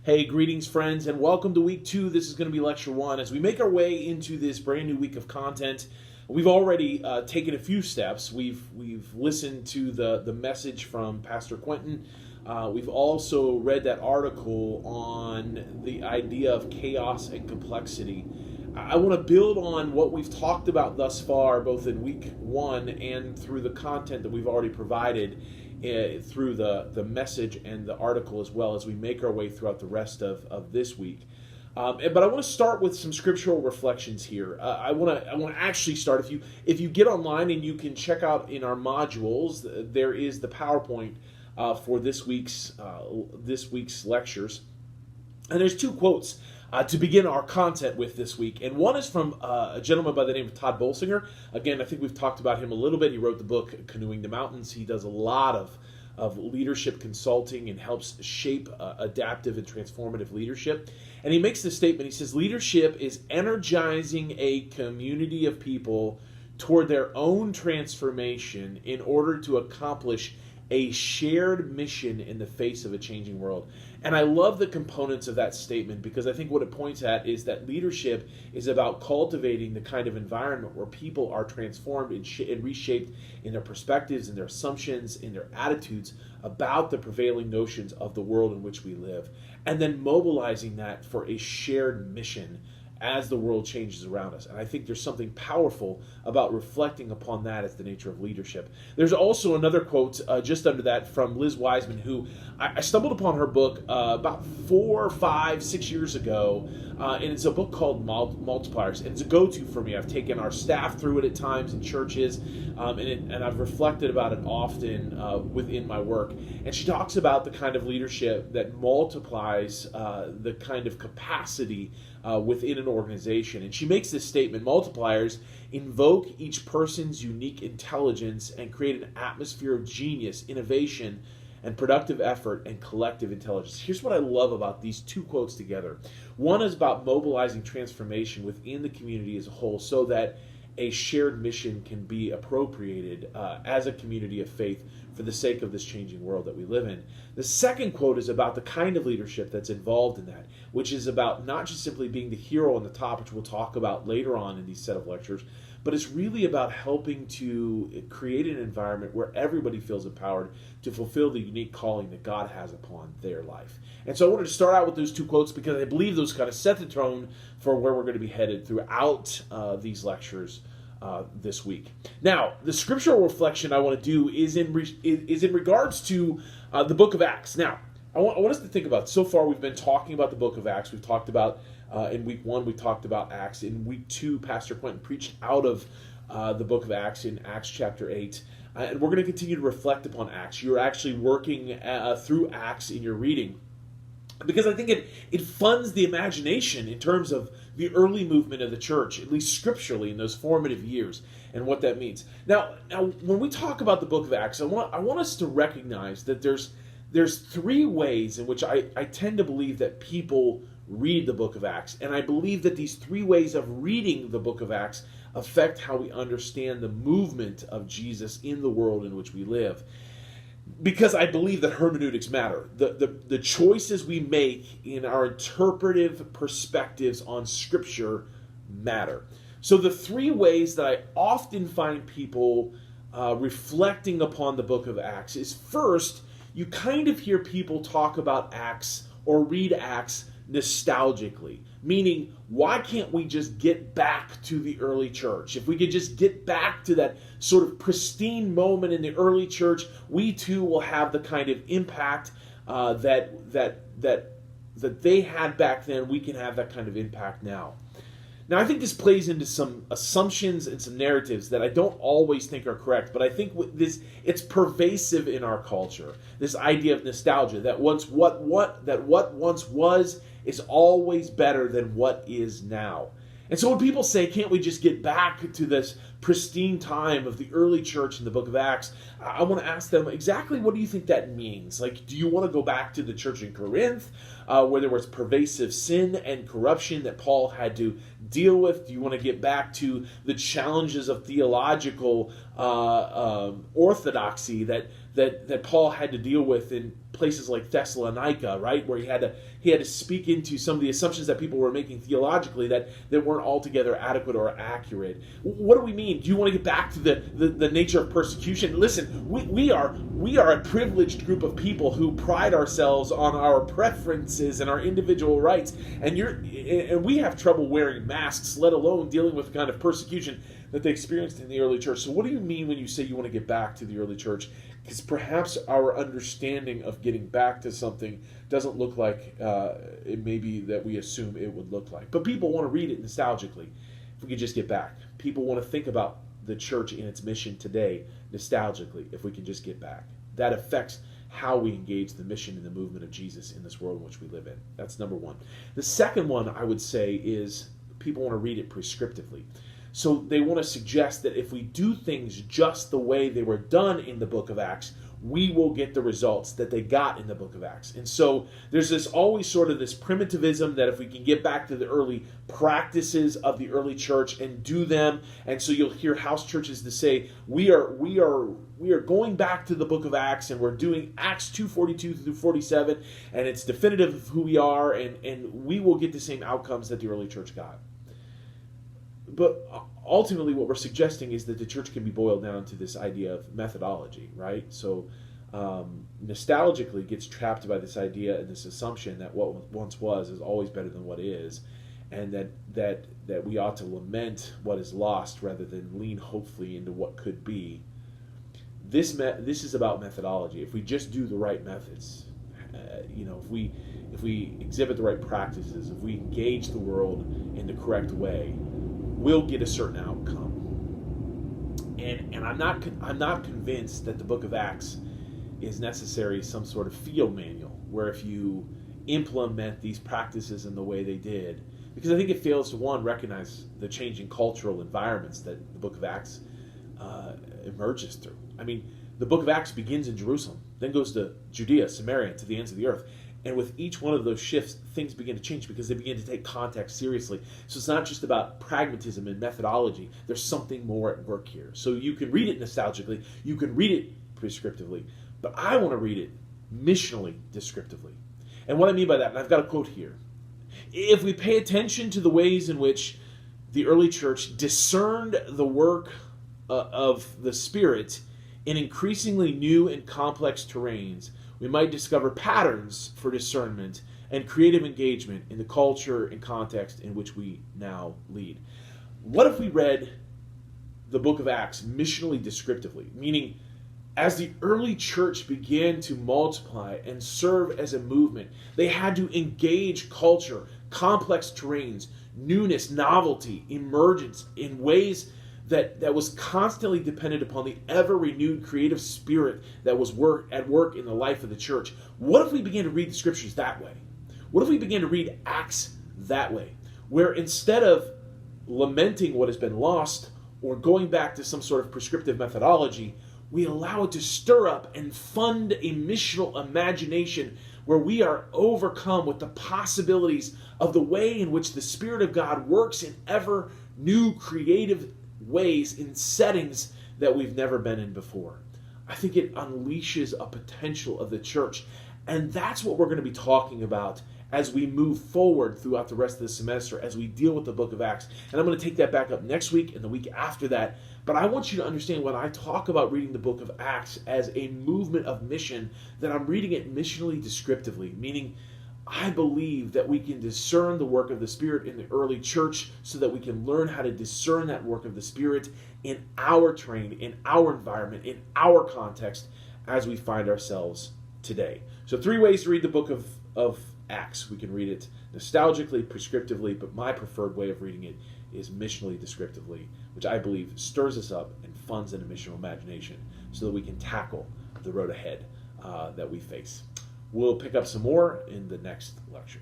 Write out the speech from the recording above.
Hey, greetings, friends, and welcome to week 2. This is going to be lecture 1. As we make our way into this brand new week of content, we've already taken a few steps. We've listened to the message from Pastor Quentin. We've also read that article on the idea of chaos and complexity. I want to build on what we've talked about thus far, both in week 1 and through the content that we've already provided through the message and the article, as well as we make our way throughout the rest of this week. But I want to start with some scriptural reflections here. I want to actually start. If you get online and you can check out in our modules, there is the PowerPoint for this week's lectures, and there's 2 quotes to begin our content with this week. And one is from a gentleman by the name of Todd Bolsinger. Again, I think we've talked about him a little bit. He wrote the book Canoeing the Mountains. He does a lot of leadership consulting and helps shape adaptive and transformative leadership. And he makes this statement. He says, leadership is energizing a community of people toward their own transformation in order to accomplish a shared mission in the face of a changing world. And I love the components of that statement, because I think what it points at is that leadership is about cultivating the kind of environment where people are transformed and reshaped in their perspectives, in their assumptions, in their attitudes about the prevailing notions of the world in which we live, and then mobilizing that for a shared mission as the world changes around us. And I think there's something powerful about reflecting upon that as the nature of leadership. There's also another quote just under that from Liz Wiseman, who I stumbled upon her book about 4, 5, 6 years ago, and it's a book called Multipliers. And it's a go-to for me. I've taken our staff through it at times in churches, and I've reflected about it often within my work. And she talks about the kind of leadership that multiplies the kind of capacity within an organization. And she makes this statement: multipliers invoke each person's unique intelligence and create an atmosphere of genius, innovation, and productive effort and collective intelligence. Here's what I love about these 2 quotes together. One is about mobilizing transformation within the community as a whole so that a shared mission can be appropriated as a community of faith for the sake of this changing world that we live in. The second quote is about the kind of leadership that's involved in that, which is about not just simply being the hero on the top, which we'll talk about later on in these set of lectures, but it's really about helping to create an environment where everybody feels empowered to fulfill the unique calling that God has upon their life. And so I wanted to start out with those 2 quotes because I believe those kind of set the tone for where we're going to be headed throughout these lectures this week. Now, the scriptural reflection I want to do is in regards to the book of Acts. Now, I want us to think about, so far we've been talking about the book of Acts. We've talked about, in week 1, we talked about Acts. In week 2, Pastor Quentin preached out of the book of Acts in Acts chapter 8. And we're going to continue to reflect upon Acts. You're actually working through Acts in your reading, because I think it funds the imagination in terms of the early movement of the church, at least scripturally, in those formative years and what that means. Now, when we talk about the book of Acts, I want us to recognize that there's 3 ways in which I tend to believe that people read the book of Acts. And I believe that these 3 ways of reading the book of Acts affect how we understand the movement of Jesus in the world in which we live. Because I believe that hermeneutics matter. The choices we make in our interpretive perspectives on Scripture matter. So the 3 ways that I often find people reflecting upon the book of Acts is, first, you kind of hear people talk about Acts or read Acts nostalgically, meaning, why can't we just get back to the early church? If we could just get back to that sort of pristine moment in the early church, we too will have the kind of impact that they had back then. We can have that kind of impact now. Now, I think this plays into some assumptions and some narratives that I don't always think are correct, but I think it's pervasive in our culture. This idea of nostalgia, that what once was is always better than what is now. And so when people say, can't we just get back to this pristine time of the early church in the book of Acts, I want to ask them, exactly what do you think that means? Like, do you want to go back to the church in Corinth, where there was pervasive sin and corruption that Paul had to deal with? Do you want to get back to the challenges of theological orthodoxy that that Paul had to deal with in places like Thessalonica, right, where he had to speak into some of the assumptions that people were making theologically that weren't altogether adequate or accurate. What do we mean? Do you want to get back to the nature of persecution? Listen, we are a privileged group of people who pride ourselves on our preferences and our individual rights, and we have trouble wearing masks, let alone dealing with the kind of persecution that they experienced in the early church. So what do you mean when you say you want to get back to the early church? Because perhaps our understanding of getting back to something doesn't look like it may be that we assume it would look like. But people want to read it nostalgically. If we could just get back. People want to think about the church and its mission today nostalgically, if we can just get back. That affects how we engage the mission and the movement of Jesus in this world in which we live in. That's number one. The second one, I would say, is people want to read it prescriptively. So they want to suggest that if we do things just the way they were done in the book of Acts, we will get the results that they got in the book of Acts. And so there's always sort of this primitivism that if we can get back to the early practices of the early church and do them, and so you'll hear house churches to say, we are going back to the book of Acts and we're doing Acts 2:42 through 47, and it's definitive of who we are, and we will get the same outcomes that the early church got. But ultimately what we're suggesting is that the church can be boiled down to this idea of methodology, right? So nostalgically gets trapped by this idea and this assumption that what once was is always better than what is, and that we ought to lament what is lost rather than lean hopefully into what could be. This is about methodology. If we just do the right methods, if we exhibit the right practices, if we engage the world in the correct way, we'll get a certain outcome. And I'm not convinced that the book of Acts is necessarily some sort of field manual where if you implement these practices in the way they did, because I think it fails to, one, recognize the changing cultural environments that the book of Acts emerges through. I mean, the book of Acts begins in Jerusalem, then goes to Judea, Samaria, to the ends of the earth. And with each one of those shifts, things begin to change because they begin to take context seriously. So it's not just about pragmatism and methodology. There's something more at work here. So you can read it nostalgically. You can read it prescriptively. But I want to read it missionally descriptively. And what I mean by that, and I've got a quote here. If we pay attention to the ways in which the early church discerned the work of the Spirit in increasingly new and complex terrains, we might discover patterns for discernment and creative engagement in the culture and context in which we now lead. What if we read the book of Acts missionally descriptively? Meaning, as the early church began to multiply and serve as a movement, they had to engage culture, complex terrains, newness, novelty, emergence in ways that was constantly dependent upon the ever-renewed creative spirit that was at work in the life of the church. What if we began to read the scriptures that way? What if we began to read Acts that way? Where instead of lamenting what has been lost or going back to some sort of prescriptive methodology, we allow it to stir up and fund a missional imagination where we are overcome with the possibilities of the way in which the Spirit of God works in ever new creative ways in settings that we've never been in before. I think it unleashes a potential of the church, and that's what we're going to be talking about as we move forward throughout the rest of the semester, as we deal with the book of Acts. And I'm going to take that back up next week and the week after that. But I want you to understand when I talk about reading the book of Acts as a movement of mission, that I'm reading it missionally descriptively, meaning I believe that we can discern the work of the Spirit in the early church so that we can learn how to discern that work of the Spirit in our terrain, in our environment, in our context as we find ourselves today. So 3 ways to read the book of Acts. We can read it nostalgically, prescriptively, but my preferred way of reading it is missionally descriptively, which I believe stirs us up and funds an missional imagination so that we can tackle the road ahead that we face. We'll pick up some more in the next lecture.